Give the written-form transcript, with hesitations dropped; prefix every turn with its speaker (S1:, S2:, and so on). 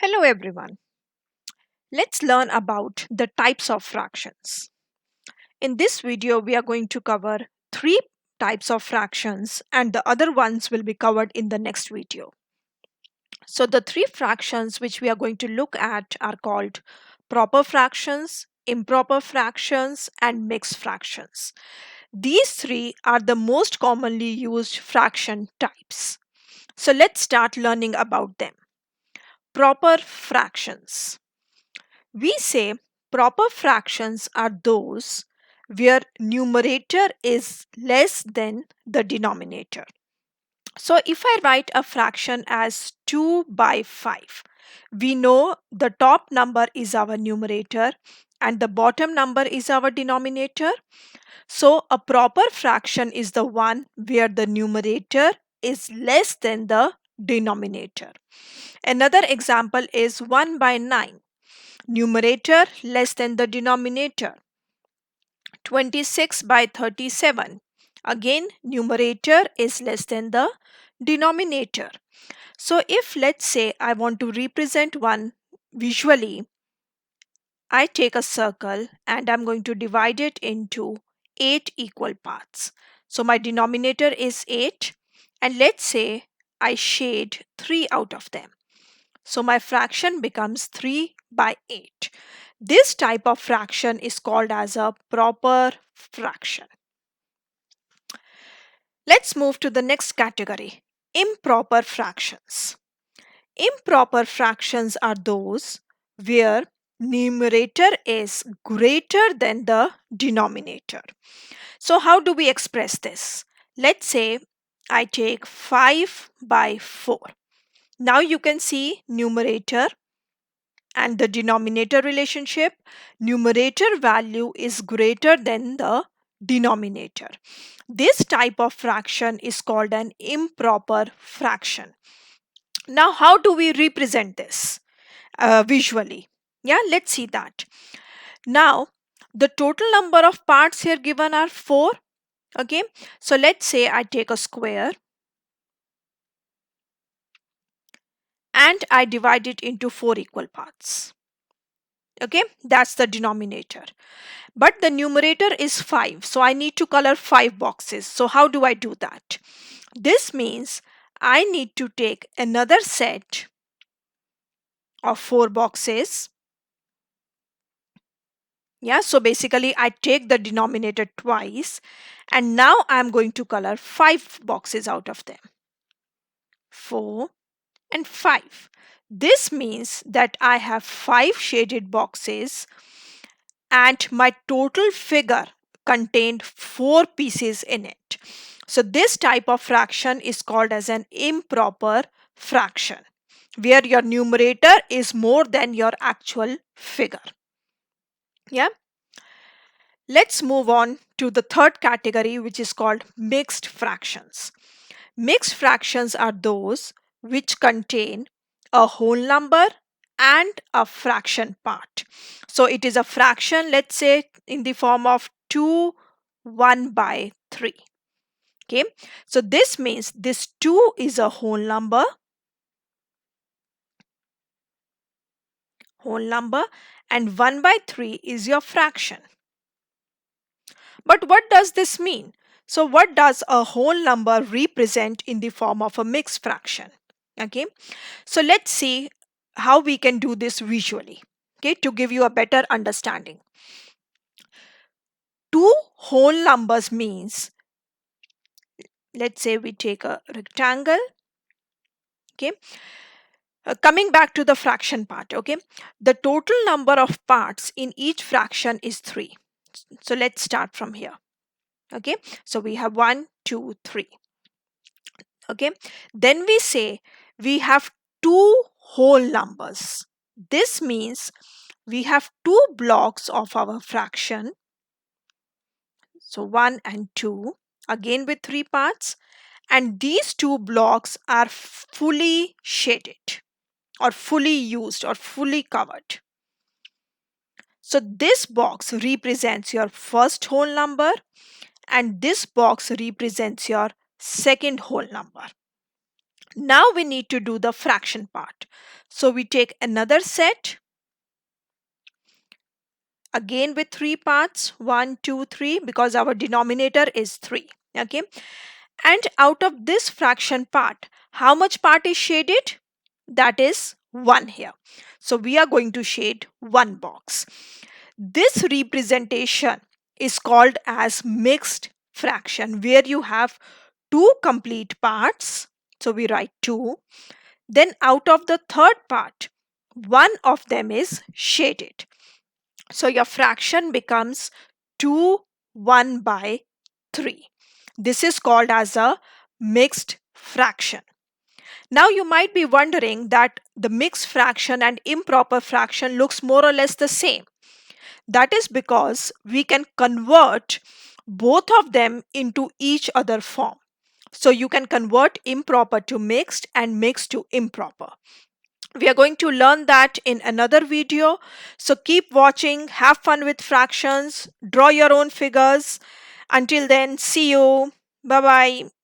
S1: Hello everyone. Let's learn about the types of fractions. In this video, we are going to cover three types of fractions and the other ones will be covered in the next video. So the three fractions which we are going to look at are called proper fractions, improper fractions, and mixed fractions. These three are the most commonly used fraction types. So let's start learning about them. Proper fractions. We say proper fractions are those where numerator is less than the denominator. So if I write a fraction as 2 by 5, we know the top number is our numerator and the bottom number is our denominator. So a proper fraction is the one where the numerator is less than the denominator. Another example is 1 by 9. Numerator less than the denominator. 26 by 37. Again, numerator is less than the denominator. So if let's say I want to represent one visually, I take a circle and I'm going to divide it into 8 equal parts. So my denominator is 8 and let's say I shade 3 out of them. So my fraction becomes 3 by 8. This type of fraction is called as a proper fraction. Let's move to the next category, improper fractions. Improper fractions are those where numerator is greater than the denominator. So how do we express this? Let's say I take 5 by 4. Now you can see numerator and the denominator relationship. Numerator value is greater than the denominator. This type of fraction is called an improper fraction. Now how do we represent this visually? Yeah, let's see that. Now the total number of parts here given are 4. Okay, so let's say I take a square and I divide it into 4 equal parts. Okay, that's the denominator. But the numerator is 5, so I need to color 5 boxes. So how do I do that? This means I need to take another set of 4 boxes. Yeah, so basically I take the denominator twice and now I'm going to color 5 boxes out of them. 4 and 5. This means that I have 5 shaded boxes and my total figure contained 4 pieces in it. So this type of fraction is called as an improper fraction, where your numerator is more than your actual figure. Yeah. Let's move on to the third category, which is called mixed fractions. Mixed fractions are those which contain a whole number and a fraction part. So it is a fraction, let's say, in the form of 2 1 by 3. Okay, so this means this 2 is a whole number, and 1 by 3 is your fraction. But what does this mean? So what does a whole number represent in the form of a mixed fraction? Okay, so let's see how we can do this visually, okay, to give you a better understanding. Two whole numbers means, let's say we take a rectangle. Okay, coming back to the fraction part. Okay, the total number of parts in each fraction is 3. So let's start from here. Okay, so we have 1 2 3. Okay, then we say we have two whole numbers. This means we have 2 blocks of our fraction. So 1 and 2, again with 3 parts, and these 2 blocks are fully shaded or fully used or fully covered. So this box represents your first whole number and this box represents your second whole number. Now we need to do the fraction part. So we take another set, again with three parts, 1, 2, 3, because our denominator is 3. Okay. And out of this fraction part, how much part is shaded? That is 1 here. So we are going to shade one box. This representation is called as mixed fraction, where you have two complete parts. So we write 2. Then out of the third part, one of them is shaded. So your fraction becomes 2 1 by 3. This is called as a mixed fraction. Now you might be wondering that the mixed fraction and improper fraction looks more or less the same. That is because we can convert both of them into each other form. So you can convert improper to mixed and mixed to improper. We are going to learn that in another video. So keep watching, have fun with fractions, draw your own figures. Until then, see you. Bye bye.